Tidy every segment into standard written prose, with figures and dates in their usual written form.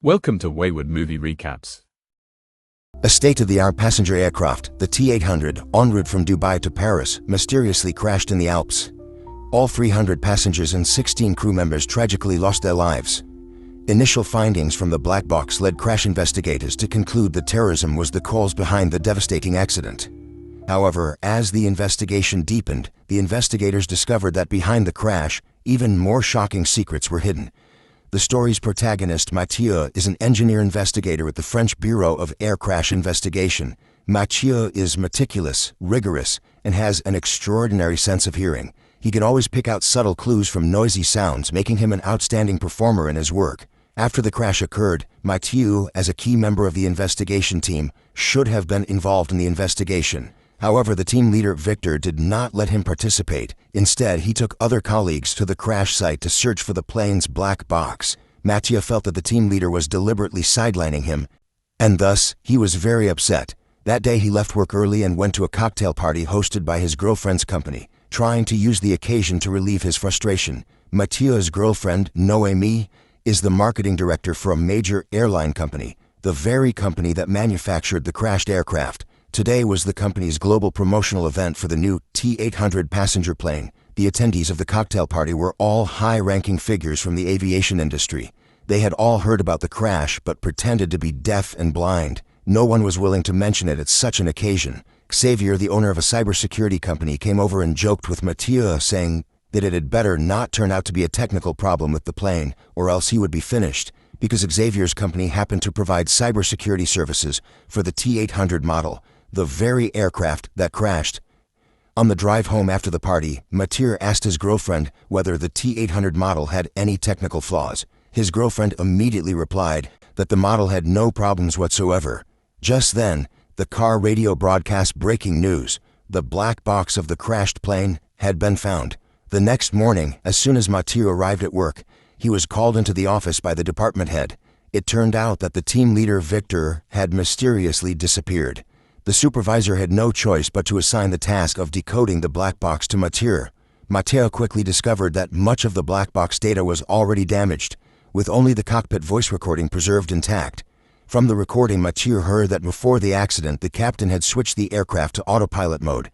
Welcome to Wayward Movie Recaps. A state-of-the-art passenger aircraft, the T-800, en route from Dubai to Paris, mysteriously crashed in the Alps. All 300 passengers and 16 crew members tragically lost their lives. Initial findings from the black box led crash investigators to conclude that terrorism was the cause behind the devastating accident. However, as the investigation deepened, the investigators discovered that behind the crash, even more shocking secrets were hidden. The story's protagonist, Mathieu, is an engineer investigator at the French Bureau of Air Crash Investigation. Mathieu is meticulous, rigorous, and has an extraordinary sense of hearing. He can always pick out subtle clues from noisy sounds, making him an outstanding performer in his work. After the crash occurred, Mathieu, as a key member of the investigation team, should have been involved in the investigation. However, the team leader, Victor, did not let him participate. Instead, he took other colleagues to the crash site to search for the plane's black box. Mathieu felt that the team leader was deliberately sidelining him, and thus, he was very upset. That day, he left work early and went to a cocktail party hosted by his girlfriend's company, trying to use the occasion to relieve his frustration. Mathieu's girlfriend, Noémie, is the marketing director for a major airline company, the very company that manufactured the crashed aircraft. Today was the company's global promotional event for the new T-800 passenger plane. The attendees of the cocktail party were all high-ranking figures from the aviation industry. They had all heard about the crash but pretended to be deaf and blind. No one was willing to mention it at such an occasion. Xavier, the owner of a cybersecurity company, came over and joked with Mathieu, saying that it had better not turn out to be a technical problem with the plane, or else he would be finished, because Xavier's company happened to provide cybersecurity services for the T-800 model, the very aircraft that crashed. On the drive home after the party, Mathieu asked his girlfriend whether the T-800 model had any technical flaws. His girlfriend immediately replied that the model had no problems whatsoever. Just then, the car radio broadcast breaking news: the black box of the crashed plane had been found. The next morning, as soon as Mathieu arrived at work, he was called into the office by the department head. It turned out that the team leader, Victor, had mysteriously disappeared. The supervisor had no choice but to assign the task of decoding the black box to Mathieu. Mathieu quickly discovered that much of the black box data was already damaged, with only the cockpit voice recording preserved intact. From the recording, Mathieu heard that before the accident, the captain had switched the aircraft to autopilot mode,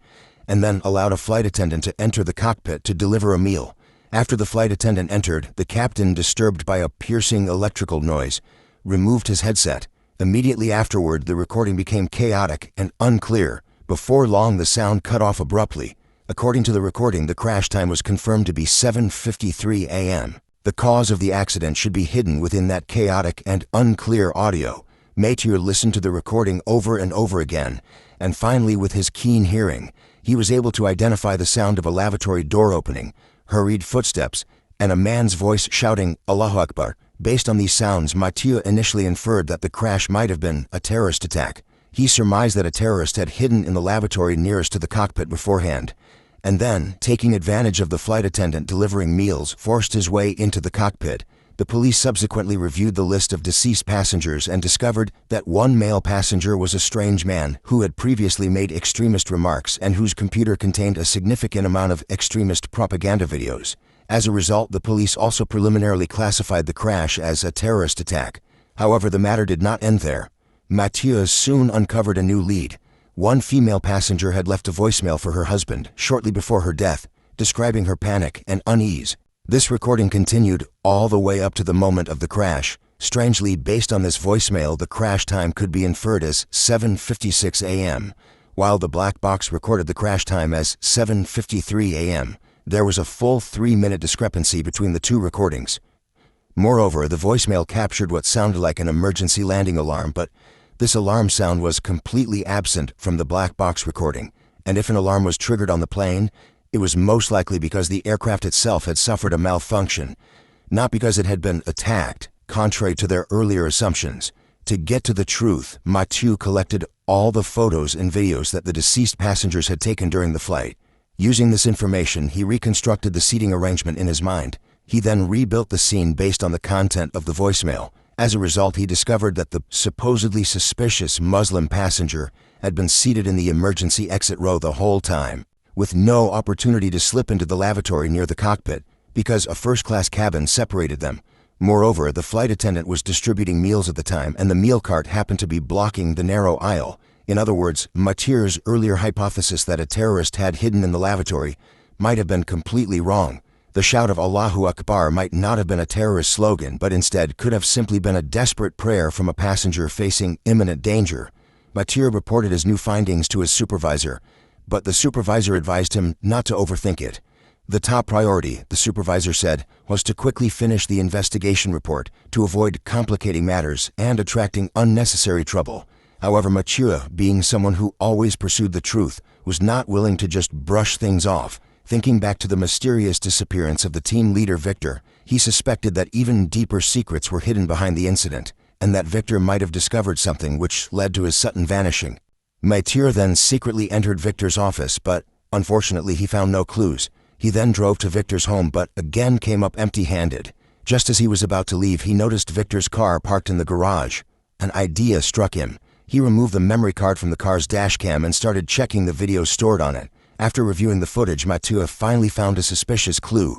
and then allowed a flight attendant to enter the cockpit to deliver a meal. After the flight attendant entered, the captain, disturbed by a piercing electrical noise, removed his headset. Immediately afterward, the recording became chaotic and unclear. Before long, the sound cut off abruptly. According to the recording, the crash time was confirmed to be 7:53 a.m. The cause of the accident should be hidden within that chaotic and unclear audio. Mathieu listened to the recording over and over again, and finally, with his keen hearing, he was able to identify the sound of a lavatory door opening, hurried footsteps, and a man's voice shouting, "Allahu Akbar." Based on these sounds, Mathieu initially inferred that the crash might have been a terrorist attack. He surmised that a terrorist had hidden in the lavatory nearest to the cockpit beforehand, and then, taking advantage of the flight attendant delivering meals, forced his way into the cockpit. The police subsequently reviewed the list of deceased passengers and discovered that one male passenger was a strange man who had previously made extremist remarks and whose computer contained a significant amount of extremist propaganda videos. As a result, the police also preliminarily classified the crash as a terrorist attack. However, the matter did not end there. Mathieu soon uncovered a new lead. One female passenger had left a voicemail for her husband shortly before her death, describing her panic and unease. This recording continued all the way up to the moment of the crash. Strangely, based on this voicemail, the crash time could be inferred as 7:56 a.m., while the black box recorded the crash time as 7:53 a.m. There was a full 3-minute discrepancy between the two recordings. Moreover, the voicemail captured what sounded like an emergency landing alarm, but this alarm sound was completely absent from the black box recording, and if an alarm was triggered on the plane, it was most likely because the aircraft itself had suffered a malfunction, not because it had been attacked, contrary to their earlier assumptions. To get to the truth, Mathieu collected all the photos and videos that the deceased passengers had taken during the flight. Using this information, he reconstructed the seating arrangement in his mind. He then rebuilt the scene based on the content of the voicemail. As a result, he discovered that the supposedly suspicious Muslim passenger had been seated in the emergency exit row the whole time, with no opportunity to slip into the lavatory near the cockpit, because a first-class cabin separated them. Moreover, the flight attendant was distributing meals at the time, and the meal cart happened to be blocking the narrow aisle. In other words, Mathieu's earlier hypothesis that a terrorist had hidden in the lavatory might have been completely wrong. The shout of Allahu Akbar might not have been a terrorist slogan, but instead could have simply been a desperate prayer from a passenger facing imminent danger. Mathieu reported his new findings to his supervisor, but the supervisor advised him not to overthink it. The top priority, the supervisor said, was to quickly finish the investigation report to avoid complicating matters and attracting unnecessary trouble. However, Mathieu, being someone who always pursued the truth, was not willing to just brush things off. Thinking back to the mysterious disappearance of the team leader Victor, he suspected that even deeper secrets were hidden behind the incident, and that Victor might have discovered something which led to his sudden vanishing. Mathieu then secretly entered Victor's office, but unfortunately he found no clues. He then drove to Victor's home, but again came up empty-handed. Just as he was about to leave, he noticed Victor's car parked in the garage. An idea struck him. He removed the memory card from the car's dashcam and started checking the video stored on it. After reviewing the footage, Mathieu finally found a suspicious clue.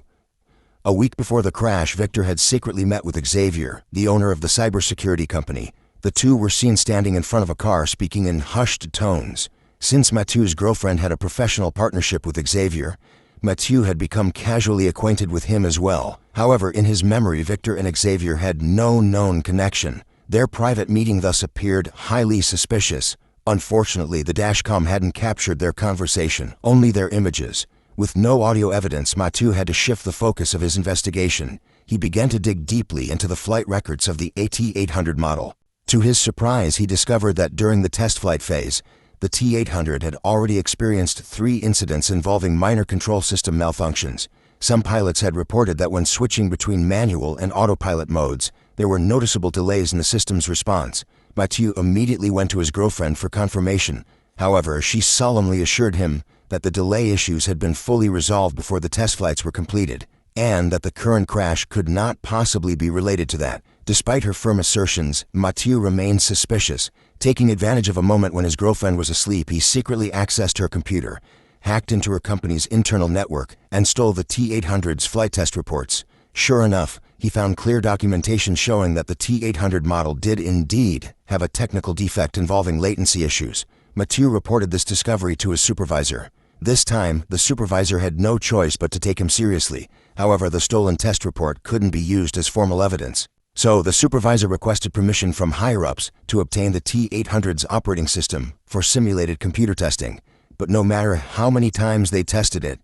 A week before the crash, Victor had secretly met with Xavier, the owner of the cybersecurity company. The two were seen standing in front of a car speaking in hushed tones. Since Mathieu's girlfriend had a professional partnership with Xavier, Mathieu had become casually acquainted with him as well. However, in his memory, Victor and Xavier had no known connection. Their private meeting thus appeared highly suspicious. Unfortunately, the dashcam hadn't captured their conversation, only their images. With no audio evidence, Mathieu had to shift the focus of his investigation. He began to dig deeply into the flight records of the AT-800 model. To his surprise, he discovered that during the test flight phase, the T-800 had already experienced 3 incidents involving minor control system malfunctions. Some pilots had reported that when switching between manual and autopilot modes, there were noticeable delays in the system's response. Mathieu immediately went to his girlfriend for confirmation. However, she solemnly assured him that the delay issues had been fully resolved before the test flights were completed, and that the current crash could not possibly be related to that. Despite her firm assertions, Mathieu remained suspicious. Taking advantage of a moment when his girlfriend was asleep, he secretly accessed her computer, hacked into her company's internal network, and stole the T-800's flight test reports. Sure enough, he found clear documentation showing that the T-800 model did indeed have a technical defect involving latency issues. Mathieu reported this discovery to his supervisor. This time, the supervisor had no choice but to take him seriously. However, the stolen test report couldn't be used as formal evidence. So, the supervisor requested permission from higher-ups to obtain the T-800's operating system for simulated computer testing. But no matter how many times they tested it,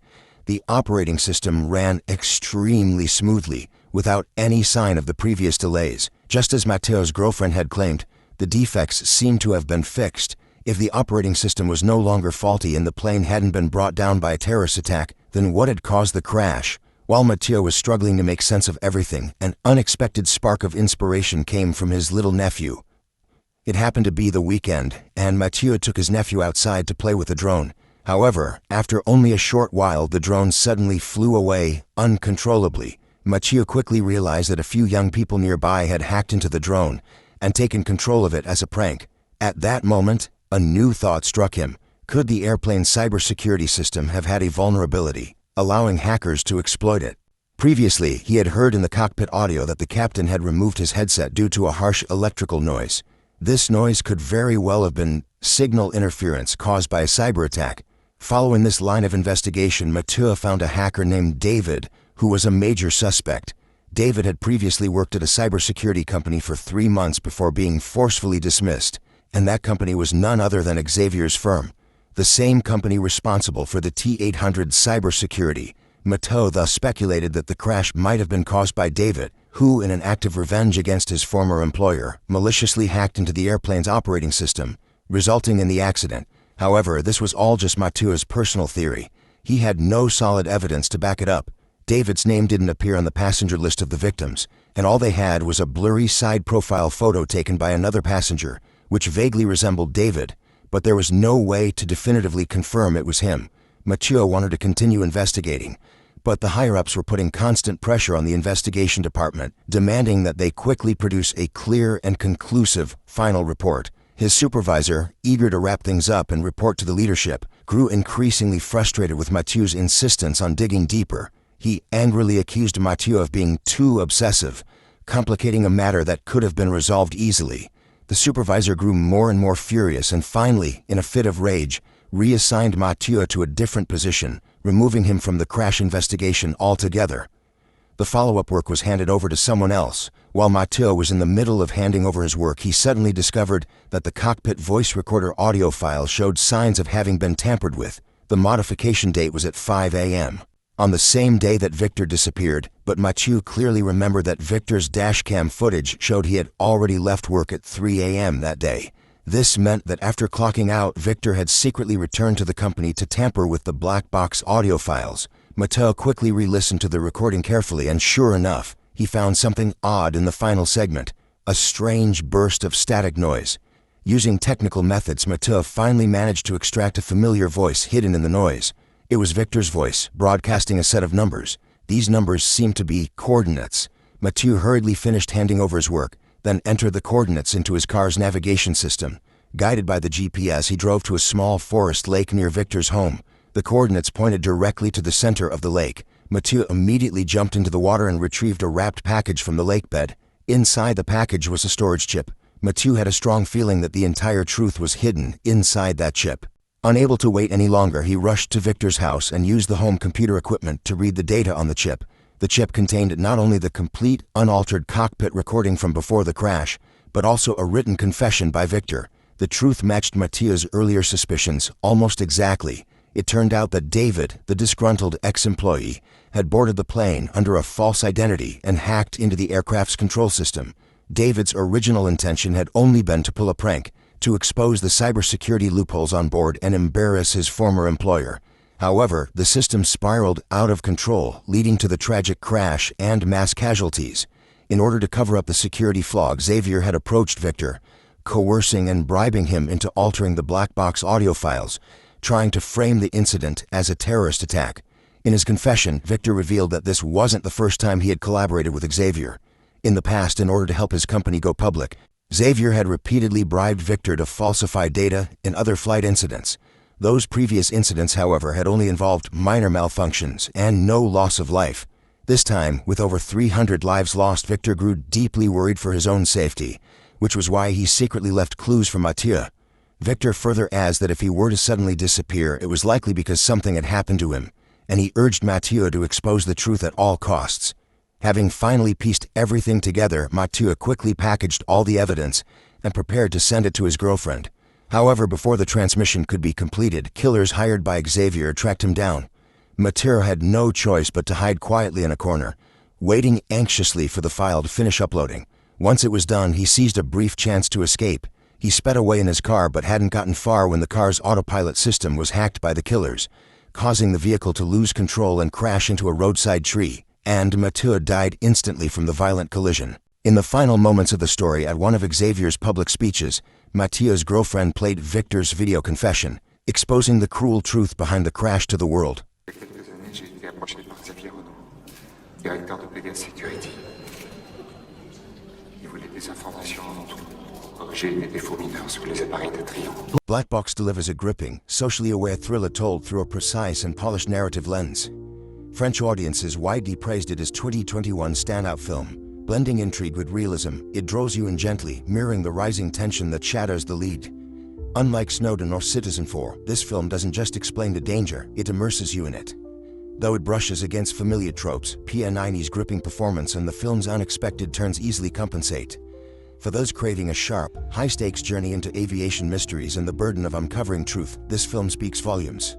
the operating system ran extremely smoothly, without any sign of the previous delays. Just as Mathieu's girlfriend had claimed, the defects seemed to have been fixed. If the operating system was no longer faulty and the plane hadn't been brought down by a terrorist attack, then what had caused the crash? While Mathieu was struggling to make sense of everything, an unexpected spark of inspiration came from his little nephew. It happened to be the weekend, and Mathieu took his nephew outside to play with the drone. However, after only a short while, the drone suddenly flew away uncontrollably. Mathieu quickly realized that a few young people nearby had hacked into the drone and taken control of it as a prank. At that moment, a new thought struck him. Could the airplane's cybersecurity system have had a vulnerability, allowing hackers to exploit it? Previously, he had heard in the cockpit audio that the captain had removed his headset due to a harsh electrical noise. This noise could very well have been signal interference caused by a cyber attack. Following this line of investigation, Mathieu found a hacker named David, who was a major suspect. David had previously worked at a cybersecurity company for 3 months before being forcefully dismissed, and that company was none other than Xavier's firm, the same company responsible for the T-800 cybersecurity. Mathieu thus speculated that the crash might have been caused by David, who, in an act of revenge against his former employer, maliciously hacked into the airplane's operating system, resulting in the accident. However, this was all just Mathieu's personal theory. He had no solid evidence to back it up. David's name didn't appear on the passenger list of the victims, and all they had was a blurry side profile photo taken by another passenger, which vaguely resembled David, but there was no way to definitively confirm it was him. Mathieu wanted to continue investigating, but the higher-ups were putting constant pressure on the investigation department, demanding that they quickly produce a clear and conclusive final report. His supervisor, eager to wrap things up and report to the leadership, grew increasingly frustrated with Mathieu's insistence on digging deeper. He angrily accused Mathieu of being too obsessive, complicating a matter that could have been resolved easily. The supervisor grew more and more furious and finally, in a fit of rage, reassigned Mathieu to a different position, removing him from the crash investigation altogether. The follow-up work was handed over to someone else. While Mathieu was in the middle of handing over his work, he suddenly discovered that the cockpit voice recorder audio file showed signs of having been tampered with. The modification date was at 5 a.m. on the same day that Victor disappeared, but Mathieu clearly remembered that Victor's dashcam footage showed he had already left work at 3 a.m. that day. This meant that after clocking out, Victor had secretly returned to the company to tamper with the BlackBox audio files. Mathieu quickly re-listened to the recording carefully, and sure enough, he found something odd in the final segment, a strange burst of static noise. Using technical methods, Mathieu finally managed to extract a familiar voice hidden in the noise. It was Victor's voice, broadcasting a set of numbers. These numbers seemed to be coordinates. Mathieu hurriedly finished handing over his work, then entered the coordinates into his car's navigation system. Guided by the GPS, he drove to a small forest lake near Victor's home. The coordinates pointed directly to the center of the lake. Mathieu immediately jumped into the water and retrieved a wrapped package from the lake bed. Inside the package was a storage chip. Mathieu had a strong feeling that the entire truth was hidden inside that chip. Unable to wait any longer, he rushed to Victor's house and used the home computer equipment to read the data on the chip. The chip contained not only the complete, unaltered cockpit recording from before the crash, but also a written confession by Victor. The truth matched Mathieu's earlier suspicions almost exactly. It turned out that David, the disgruntled ex-employee, had boarded the plane under a false identity and hacked into the aircraft's control system. David's original intention had only been to pull a prank, to expose the cybersecurity loopholes on board and embarrass his former employer. However, the system spiraled out of control, leading to the tragic crash and mass casualties. In order to cover up the security flaw, Xavier had approached Victor, coercing and bribing him into altering the BlackBox audio files, trying to frame the incident as a terrorist attack. In his confession, Victor revealed that this wasn't the first time he had collaborated with Xavier. In the past, in order to help his company go public, Xavier had repeatedly bribed Victor to falsify data in other flight incidents. Those previous incidents, however, had only involved minor malfunctions and no loss of life. This time, with over 300 lives lost, Victor grew deeply worried for his own safety, which was why he secretly left clues for Mathieu. Victor further adds that if he were to suddenly disappear, it was likely because something had happened to him, and he urged Mathieu to expose the truth at all costs. Having finally pieced everything together, Mathieu quickly packaged all the evidence and prepared to send it to his girlfriend. However, before the transmission could be completed, killers hired by Xavier tracked him down. Mathieu had no choice but to hide quietly in a corner, waiting anxiously for the file to finish uploading. Once it was done, he seized a brief chance to escape. He sped away in his car but hadn't gotten far when the car's autopilot system was hacked by the killers, causing the vehicle to lose control and crash into a roadside tree, and Mathieu died instantly from the violent collision. In the final moments of the story, at one of Xavier's public speeches, Mathieu's girlfriend played Victor's video confession, exposing the cruel truth behind the crash to the world. BlackBox delivers a gripping, socially aware thriller told through a precise and polished narrative lens. French audiences widely praised it as 2021 standout film. Blending intrigue with realism, it draws you in gently, mirroring the rising tension that shadows the lead. Unlike Snowden or Citizen4, this film doesn't just explain the danger, it immerses you in it. Though it brushes against familiar tropes, P.N.I.'s gripping performance and the film's unexpected turns easily compensate. For those craving a sharp, high-stakes journey into aviation mysteries and the burden of uncovering truth, this film speaks volumes.